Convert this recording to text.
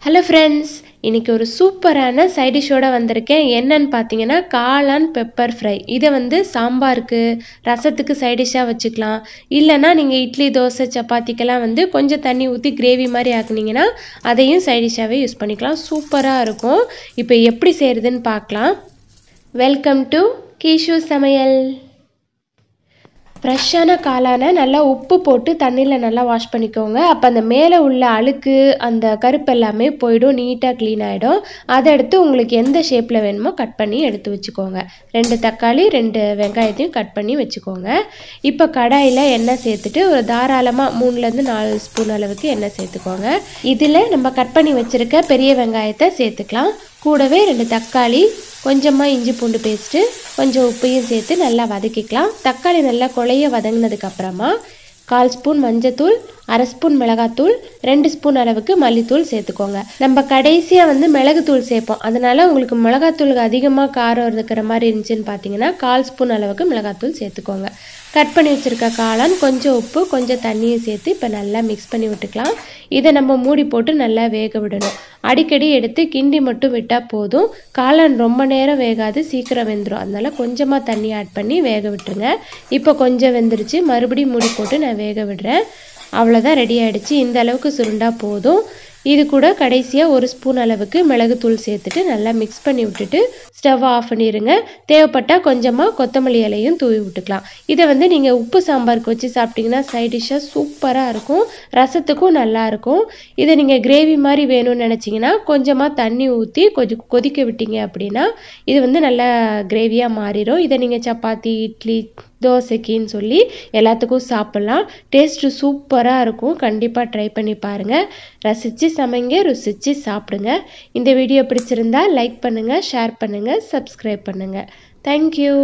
Hello friends, இன்றைக்கி ஒரு சூப்பரான சைட் டிஷ்ஷோட வந்திருக்கேன். என்னன்னு பார்த்தீங்கன்னா காளான் பெப்பர் ஃப்ரை. இதை வந்து சாம்பாருக்கு, ரசத்துக்கு சைட் டிஷ்ஷாக வச்சுக்கலாம். இல்லைன்னா நீங்கள் இட்லி, தோசை, சப்பாத்திக்கெல்லாம் வந்து கொஞ்சம் தண்ணி ஊற்றி கிரேவி மாதிரி ஆக்குனீங்கன்னா அதையும் சைட் டிஷ்ஷாகவே யூஸ் பண்ணிக்கலாம். சூப்பராக இருக்கும். இப்போ எப்படி செய்கிறதுன்னு பார்க்கலாம். வெல்கம் டு கீஷு சமையல். ஃப்ரெஷ்ஷான காளானை நல்லா உப்பு போட்டு தண்ணியில் நல்லா வாஷ் பண்ணிக்கோங்க. அப்போ அந்த மேலே உள்ள அழுக்கு, அந்த கருப்பு எல்லாமே போயிடும், நீட்டாக க்ளீன் ஆகிடும். அதை எடுத்து உங்களுக்கு எந்த ஷேப்பில் வேணுமோ கட் பண்ணி எடுத்து வச்சுக்கோங்க. 2 தக்காளி 2 வெங்காயத்தையும் கட் பண்ணி வச்சுக்கோங்க. இப்போ கடாயில் எண்ணெய் சேர்த்துட்டு ஒரு தாராளமாக 3லேருந்து 4 ஸ்பூன் அளவுக்கு எண்ணெய் சேர்த்துக்கோங்க. இதில் நம்ம கட் பண்ணி வச்சுருக்க பெரிய வெங்காயத்தை சேர்த்துக்கலாம். கூடவே 2 தக்காளி, கொஞ்சமாக இஞ்சி பூண்டு பேஸ்ட்டு, கொஞ்சம் உப்பையும் சேர்த்து நல்லா வதக்கிக்கலாம். தக்காளி நல்லா குழைய வதங்கினதுக்கப்புறமா 1/4 ஸ்பூன் மஞ்சத்தூள், 1/2 ஸ்பூன் மிளகாத்தூள், 2 ஸ்பூன் அளவுக்கு மல்லித்தூள் சேர்த்துக்கோங்க. நம்ம கடைசியாக வந்து மிளகுத்தூள் சேர்ப்போம். அதனால் உங்களுக்கு மிளகாத்தூளுக்கு அதிகமாக காரம் இருக்கிற மாதிரி இருந்துச்சுன்னு பார்த்தீங்கன்னா 1/4 ஸ்பூன் அளவுக்கு மிளகாத்தூள் சேர்த்துக்கோங்க. கட் பண்ணி வச்சுருக்க காளான், கொஞ்சம் உப்பு, கொஞ்சம் தண்ணியும் சேர்த்து இப்போ நல்லா மிக்ஸ் பண்ணி விட்டுக்கலாம். இதை நம்ம மூடி போட்டு நல்லா வேக விடணும். அடிக்கடி எடுத்து கிண்டி மட்டும் விட்டால் போதும். காளான் ரொம்ப நேரம் வேகாது, சீக்கிரம் வெந்துடும். அதனால் கொஞ்சமாக தண்ணி ஆட் பண்ணி வேக விட்டுருங்க. இப்போ கொஞ்சம் வெந்துருச்சு, மறுபடியும் மூடி போட்டு நான் வேக விடுறேன். அவ்வளோதான், ரெடி ஆகிடுச்சு. இந்த அளவுக்கு சுருண்டா போதும். இது கூட கடைசியாக 1 ஸ்பூன் அளவுக்கு மிளகுத்தூள் சேர்த்துட்டு நல்லா மிக்ஸ் பண்ணி விட்டுட்டு ஸ்டவ் ஆஃப் பண்ணிடுங்க. தேவைப்பட்டால் கொஞ்சமாக கொத்தமல்லி இலையும் தூவி விட்டுக்கலாம். இதை வந்து நீங்கள் உப்பு சாம்பாருக்கு வச்சு சாப்பிட்டிங்கன்னா சைட் டிஷ்ஷாக சூப்பராக இருக்கும். ரசத்துக்கும் நல்லாயிருக்கும். இதை நீங்கள் கிரேவி மாதிரி வேணும்னு நினச்சிங்கன்னா கொஞ்சமாக தண்ணி ஊற்றி கொஞ்சம் கொதிக்க விட்டீங்க அப்படின்னா இது வந்து நல்லா கிரேவியாக மாறிடும். இதை நீங்கள் சப்பாத்தி, இட்லி, தோசைக்குன்னு சொல்லி எல்லாத்துக்கும் சாப்பிட்லாம். டேஸ்ட்டு சூப்பராக இருக்கும். கண்டிப்பாக ட்ரை பண்ணி பாருங்கள். ரசித்து சமைங்க, ருசித்து சாப்பிடுங்க. இந்த வீடியோ பிடிச்சிருந்தா லைக் பண்ணுங்கள், ஷேர் பண்ணுங்கள், சப்ஸ்கிரைப் பண்ணுங்கள். தேங்க்யூ.